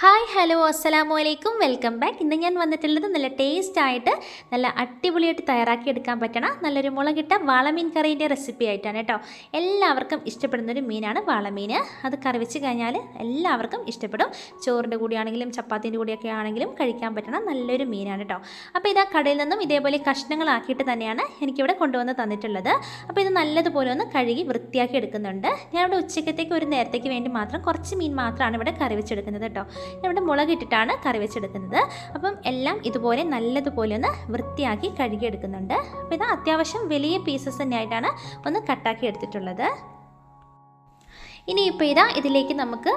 Hi hello അസ്സലാമു അലൈക്കും welcome back. ഇന്ന് ഞാൻ വന്നിട്ടുള്ളത് നല്ല ടേസ്റ്റായിട്ട് നല്ല അടിപൊളിയായിട്ട് തയ്യാറാക്കിയെടുക്കാൻ പറ്റണ നല്ലൊരു മുളകിട്ട വാളമീൻ കറീൻ്റെ റെസിപ്പി ആയിട്ടാണ് കേട്ടോ. എല്ലാവർക്കും ഇഷ്ടപ്പെടുന്നൊരു മീനാണ് വാളമീൻ. അത് കറി വെച്ച് കഴിഞ്ഞാൽ എല്ലാവർക്കും ഇഷ്ടപ്പെടും. ചോറിൻ്റെ കൂടിയാണെങ്കിലും ചപ്പാത്തിൻ്റെ കൂടിയൊക്കെ ആണെങ്കിലും കഴിക്കാൻ പറ്റണ നല്ലൊരു മീനാണ് കേട്ടോ. അപ്പോൾ ഇതാ കടയിൽ നിന്നും ഇതേപോലെ കഷ്ണങ്ങളാക്കിയിട്ട് തന്നെയാണ് എനിക്കിവിടെ കൊണ്ടുവന്ന് തന്നിട്ടുള്ളത്. അപ്പോൾ ഇത് നല്ലതുപോലെ ഒന്ന് കഴുകി വൃത്തിയാക്കി എടുക്കുന്നുണ്ട്. ഞാനിവിടെ ഉച്ചക്കത്തേക്ക് ഒരു നേരത്തേക്ക് വേണ്ടി മാത്രം കുറച്ച് മീൻ മാത്രമാണ് ഇവിടെ കറി വെച്ചെടുക്കുന്നത് കേട്ടോ. ഇവിടെ മുളകിട്ടിട്ടാണ് കറി വെച്ചെടുക്കുന്നത്. അപ്പം എല്ലാം ഇതുപോലെ നല്ലതുപോലെ ഒന്ന് വൃത്തിയാക്കി കഴുകിയെടുക്കുന്നുണ്ട്. അപ്പോൾ ഇത് അത്യാവശ്യം വലിയ പീസസ് തന്നെയായിട്ടാണ് ഒന്ന് കട്ടാക്കി എടുത്തിട്ടുള്ളത്. ഇനിയിപ്പോൾ ഇതിലേക്ക് നമുക്ക്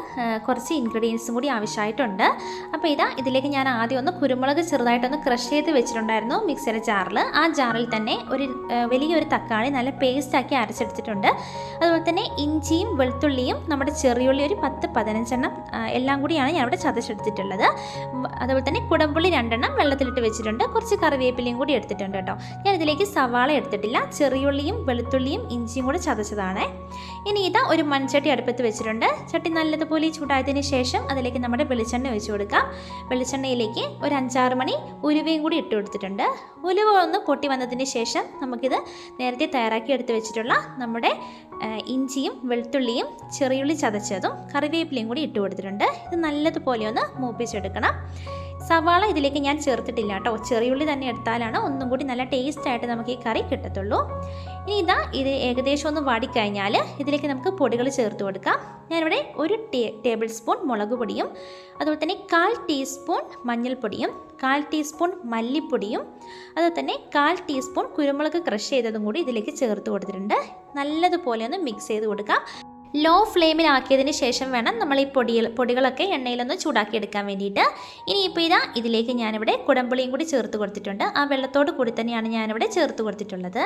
കുറച്ച് ഇൻഗ്രീഡിയൻസും കൂടി ആവശ്യമായിട്ടുണ്ട്. അപ്പോൾ ഇതിലേക്ക് ഞാൻ ആദ്യം ഒന്ന് കുരുമുളക് ചെറുതായിട്ടൊന്ന് ക്രഷ് ചെയ്ത് വെച്ചിട്ടുണ്ടായിരുന്നു മിക്സിയുടെ ജാറിൽ. ആ ജാറിൽ തന്നെ വലിയൊരു തക്കാളി നല്ല പേസ്റ്റാക്കി അരച്ചെടുത്തിട്ടുണ്ട്. അതുപോലെ തന്നെ ഇഞ്ചിയും വെളുത്തുള്ളിയും നമ്മുടെ ചെറിയുള്ളി ഒരു 10-15 എല്ലാം കൂടിയാണ് ഞാൻ ഇവിടെ ചതച്ചെടുത്തിട്ടുള്ളത്. അതുപോലെ തന്നെ കുടംപുള്ളി 2 വെള്ളത്തിലിട്ട് വെച്ചിട്ടുണ്ട്. കുറച്ച് കറിവേപ്പിലയും കൂടി എടുത്തിട്ടുണ്ട് കേട്ടോ. ഞാൻ ഇതിലേക്ക് സവാള എടുത്തിട്ടില്ല. ചെറിയുള്ളിയും വെളുത്തുള്ളിയും ഇഞ്ചിയും കൂടി ചതച്ചതാണ്. ഇനി ഒരു മൺചട്ടി അടുപ്പത്ത് വെച്ചിട്ടുണ്ട്. ചട്ടി നല്ലതുപോലെ ചൂടായതിന് ശേഷം അതിലേക്ക് നമ്മുടെ വെളിച്ചെണ്ണ ഒഴിച്ചു കൊടുക്കാം. വെളിച്ചെണ്ണയിലേക്ക് ഒരു 5-6 മണി ഉലുവയും കൂടി ഇട്ട് കൊടുത്തിട്ടുണ്ട്. ഉലുവ ഒന്ന് പൊട്ടി വന്നതിന് ശേഷം നമുക്കിത് നേരത്തെ തയ്യാറാക്കി എടുത്ത് വെച്ചിട്ടുള്ള നമ്മുടെ ഇഞ്ചിയും വെളുത്തുള്ളിയും ചെറിയുള്ളി ചതച്ചതും കറിവേപ്പിലയും കൂടി ഇട്ട് കൊടുത്തിട്ടുണ്ട്. ഇത് നല്ലതുപോലെ ഒന്ന് മൂപ്പിച്ചെടുക്കണം. സവാള ഇതിലേക്ക് ഞാൻ ചേർത്തിട്ടില്ല കേട്ടോ. ചെറിയുള്ളി തന്നെ എടുത്താലാണ് ഒന്നും കൂടി നല്ല ടേസ്റ്റായിട്ട് നമുക്ക് ഈ കറി കിട്ടത്തുള്ളൂ. ഇനി ഇത് ഏകദേശം ഒന്ന് വാടിക്കഴിഞ്ഞാൽ ഇതിലേക്ക് നമുക്ക് പൊടികൾ ചേർത്ത് കൊടുക്കാം. ഞാനിവിടെ 1 ടേബിൾ സ്പൂൺ മുളക് പൊടിയും അതുപോലെ തന്നെ 1/4 ടീസ്പൂൺ മഞ്ഞൾപ്പൊടിയും 1/4 ടീസ്പൂൺ മല്ലിപ്പൊടിയും അതുപോലെ തന്നെ 1/4 ടീസ്പൂൺ കുരുമുളക് ക്രഷ് ചെയ്തതും കൂടി ഇതിലേക്ക് ചേർത്ത് കൊടുത്തിട്ടുണ്ട്. നല്ലതുപോലെ ഒന്ന് മിക്സ് ചെയ്ത് കൊടുക്കാം. ലോ ഫ്ലെയിമിലാക്കിയതിന് ശേഷം വേണം നമ്മൾ ഈ പൊടികളൊക്കെ എണ്ണയിലൊന്ന് ചൂടാക്കിയെടുക്കാൻ വേണ്ടിയിട്ട്. ഇനിയിപ്പോൾ ഇതിലേക്ക് ഞാനിവിടെ കുടംപുളിയും കൂടി ചേർത്ത് കൊടുത്തിട്ടുണ്ട്. ആ വെള്ളത്തോട് കൂടി തന്നെയാണ് ഞാനിവിടെ ചേർത്ത് കൊടുത്തിട്ടുള്ളത്.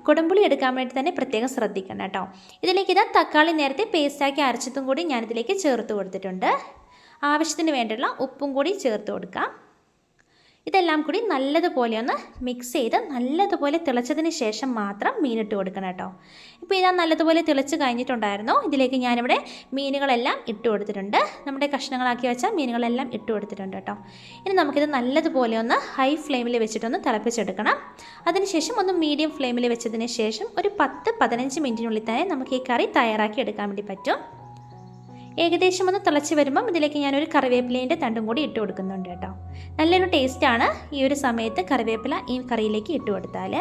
കുടംപുളി എടുക്കാൻ വേണ്ടി തന്നെ പ്രത്യേകം ശ്രദ്ധിക്കണം കേട്ടോ. ഇതിലേക്ക് തക്കാളി നേരത്തെ പേസ്റ്റാക്കി അരച്ചതും കൂടി ഞാനിതിലേക്ക് ചേർത്ത് കൊടുത്തിട്ടുണ്ട്. ആവശ്യത്തിന് വേണ്ടിയുള്ള ഉപ്പും കൂടി ചേർത്ത് കൊടുക്കാം. ഇതെല്ലാം കൂടി നല്ലതുപോലെ ഒന്ന് മിക്സ് ചെയ്ത് നല്ലതുപോലെ തിളച്ചതിന് ശേഷം മാത്രം മീനിട്ട് കൊടുക്കണം കേട്ടോ. ഇപ്പോൾ നല്ലതുപോലെ തിളച്ച് കഴിഞ്ഞിട്ടുണ്ടായിരുന്നു. ഇതിലേക്ക് ഞാനിവിടെ മീനുകളെല്ലാം ഇട്ട് കൊടുത്തിട്ടുണ്ട്. നമ്മുടെ കഷ്ണങ്ങളാക്കി വെച്ച മീനുകളെല്ലാം ഇട്ട് കൊടുത്തിട്ടുണ്ട് കേട്ടോ. ഇനി നമുക്കിത് നല്ലതുപോലെ ഒന്ന് ഹൈ ഫ്ലെയിമിൽ വെച്ചിട്ടൊന്ന് തിളപ്പിച്ചെടുക്കണം. അതിനുശേഷം ഒന്ന് മീഡിയം ഫ്ലെയിമിൽ വെച്ചതിന് ശേഷം ഒരു 10-15 മിനിറ്റിനുള്ളിൽ തന്നെ നമുക്ക് ഈ കറി തയ്യാറാക്കി എടുക്കാൻ വേണ്ടി പറ്റും. ഏകദേശം ഒന്ന് തിളച്ച് വരുമ്പം ഇതിലേക്ക് ഞാനൊരു കറിവേപ്പിലേൻ്റെ തണ്ടും കൂടി ഇട്ട് കൊടുക്കുന്നുണ്ട് കേട്ടോ. നല്ലൊരു ടേസ്റ്റാണ് ഈ ഒരു സമയത്ത് കറിവേപ്പില ഈ കറിയിലേക്ക് ഇട്ട് കൊടുത്താൽ.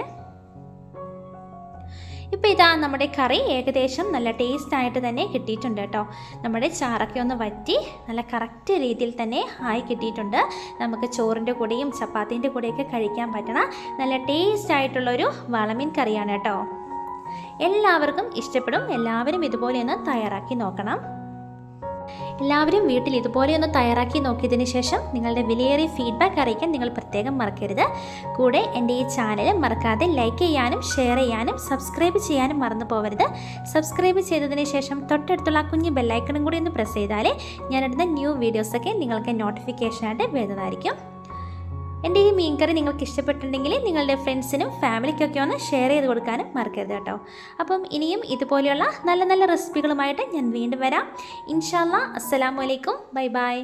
ഇപ്പോൾ നമ്മുടെ കറി ഏകദേശം നല്ല ടേസ്റ്റായിട്ട് തന്നെ കിട്ടിയിട്ടുണ്ട് കേട്ടോ. നമ്മുടെ ചാറൊക്കെ ഒന്ന് വറ്റി നല്ല കറക്റ്റ് രീതിയിൽ തന്നെ ആയി കിട്ടിയിട്ടുണ്ട്. നമുക്ക് ചോറിൻ്റെ കൂടെയും ചപ്പാത്തിൻ്റെ കൂടെയൊക്കെ കഴിക്കാൻ പറ്റണ നല്ല ടേസ്റ്റായിട്ടുള്ളൊരു വാളമീൻ കറിയാണ് കേട്ടോ. എല്ലാവർക്കും ഇഷ്ടപ്പെടും. എല്ലാവരും ഇതുപോലെ ഒന്ന് തയ്യാറാക്കി നോക്കണം. എല്ലാവരും വീട്ടിൽ ഇതുപോലെ ഒന്ന് തയ്യാറാക്കി നോക്കിയതിന് ശേഷം നിങ്ങളുടെ വിലയേറിയ ഫീഡ്ബാക്ക് അറിയിക്കാൻ നിങ്ങൾ പ്രത്യേകം മറക്കരുത്. കൂടെ എൻ്റെ ഈ ചാനൽ മറക്കാതെ ലൈക്ക് ചെയ്യാനും ഷെയർ ചെയ്യാനും സബ്സ്ക്രൈബ് ചെയ്യാനും മറന്നു പോകരുത്. സബ്സ്ക്രൈബ് ചെയ്തതിന് ശേഷം തൊട്ടടുത്തുള്ള കുഞ്ഞ് ബെല്ലൈക്കണും കൂടി ഒന്ന് പ്രസ് ചെയ്താലേ ഞാനിടുന്ന ന്യൂ വീഡിയോസൊക്കെ നിങ്ങൾക്ക് നോട്ടിഫിക്കേഷനായിട്ട് വരുന്നതായിരിക്കും. എൻ്റെ ഈ മീൻകറി നിങ്ങൾക്ക് ഇഷ്ടപ്പെട്ടിട്ടുണ്ടെങ്കിൽ നിങ്ങളുടെ ഫ്രണ്ട്സിനും ഫാമിലിക്കൊക്കെ ഒന്ന് ഷെയർ ചെയ്ത് കൊടുക്കാനും മറക്കരുത് കേട്ടോ. അപ്പം ഇനിയും ഇതുപോലെയുള്ള നല്ല നല്ല റെസിപ്പികളുമായിട്ട് ഞാൻ വീണ്ടും വരാം. ഇൻഷാ അല്ലാഹ്. അസ്സലാമു അലൈക്കും. Bye bye.